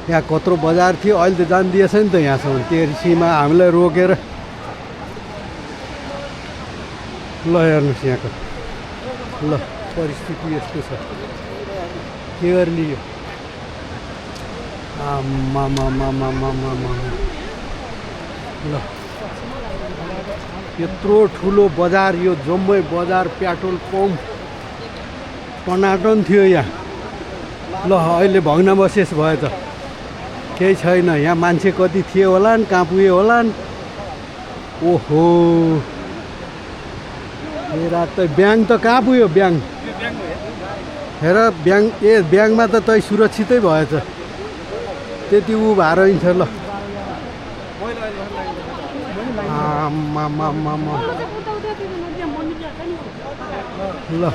यहाँ कत्रो बजार थियो अहिले त जान्दिएछ नि त यहाँसम्म तेर्सीमा हामीलाई रोकेर ल हेर्नुहोस् यहाँको ल परिस्थिति यस्तो छ के गर्ने यो ल यत्रो ठुलो बजार यो जम्मै बजार पेट्रोल पम्प टनाटन थियो यहाँ ल अहिले भग्नावशेष भयो त केही छैन यहाँ मान्छे कति थिए होलान् कहाँ पुगे होलान् ओहो ए रात त ब्याङ्क त कहाँ पुग्यो ब्याङ्क हेर ब्याङ्क ब्याङ्कमा त तै सुरक्षितै भएछ त्यति ऊ भएर हिँड्छ ल ल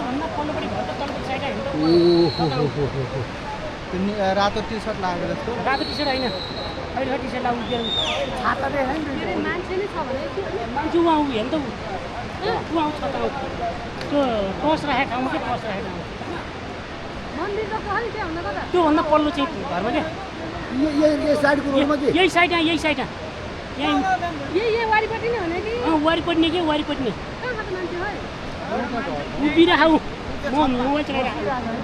रातो टी सर्ट लागेको जस्तो रातो टी सर्ट होइन अहिले टी सर्ट लगाउनु छाता मान्छे नै छ भने मान्छे उहाँ हेर्नु त उहाँ छाता त्यो टस राखेको ठाउँमा के टस राखेको ठाउँमा त्योभन्दा पल्लो चाहिँ घरमा क्या यही साइड यही साइड यही वारिपट्टि नै भने कि वारिपट्टि नै के वारिपट्टि नै उभिरहेको म मोबाइल चलाइरहेको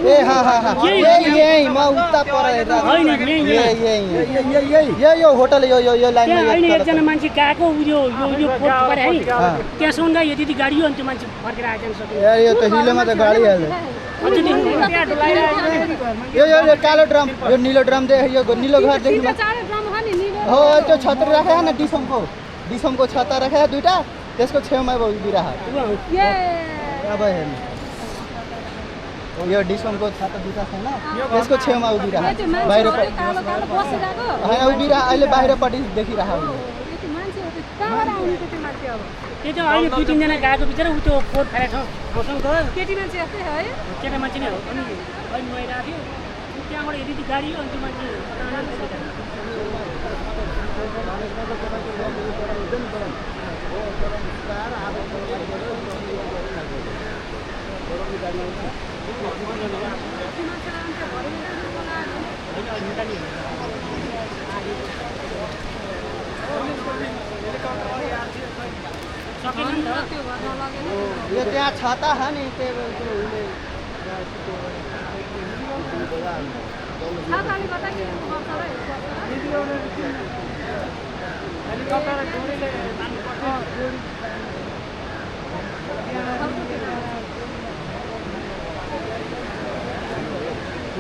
ए यही म उता पर हेर्दा होइन यो होटल यो लाइनमा होइन एकजना मान्छे गएको यो फोट परे है त्यहाँसम्म गयो त्यति गाडी हो अनि त्यो मान्छे फर्केर आइज सक्यो यो त हिलोमा त गाडी हाल्यो यो कालो ड्रम यो नीलो ड्रम देख यो नीलो घर देखि हो त्यो छत्र राखे न डिसमको छत्ता राखे दुईटा त्यसको छेउमा उभिरहेको अब हेर्नु यो डिसमको छाता दुईटा छैन त्यसको छेउमा उभिरहेको बाहिर उभिरहेको अहिले बाहिरपट्टि देखिरहेको त्यो त अहिले दुई तिनजना गएको बिचरा ऊ त्यो फोहोर फालेर ठाउँसँग गयो केटी मान्छे जस्तै है केटा मान्छे नै हो अनि अहिले नुहाइरहेको थियो त्यहाँबाट यदि गाडी अनि त्यो मान्छे यो त्यहाँ छाता छ नि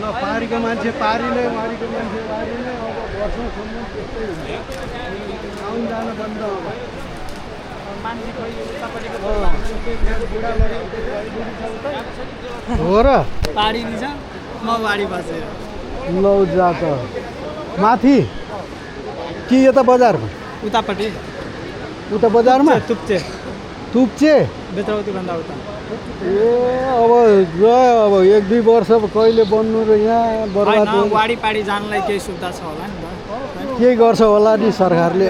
ल पारीको मान्छे पारीले वारीको मान्छे वारीले अब वर्षौँसम्म त्यस्तै हुन्छ आउनु जानु बन्द हो र पाडी दिन्छ म बाडी बसेर लौ जा त माथि कि यता बजारमा उतापट्टि उता बजारमा तुप्चे बेत्राउती भन्दा उता ए अब अब एक दुई वर्ष कहिले बन्नु र यहाँ बर्बाद वाडी पाडी जानलाई केही सुविधा छ होला नि त के गर्छ होला नि सरकारले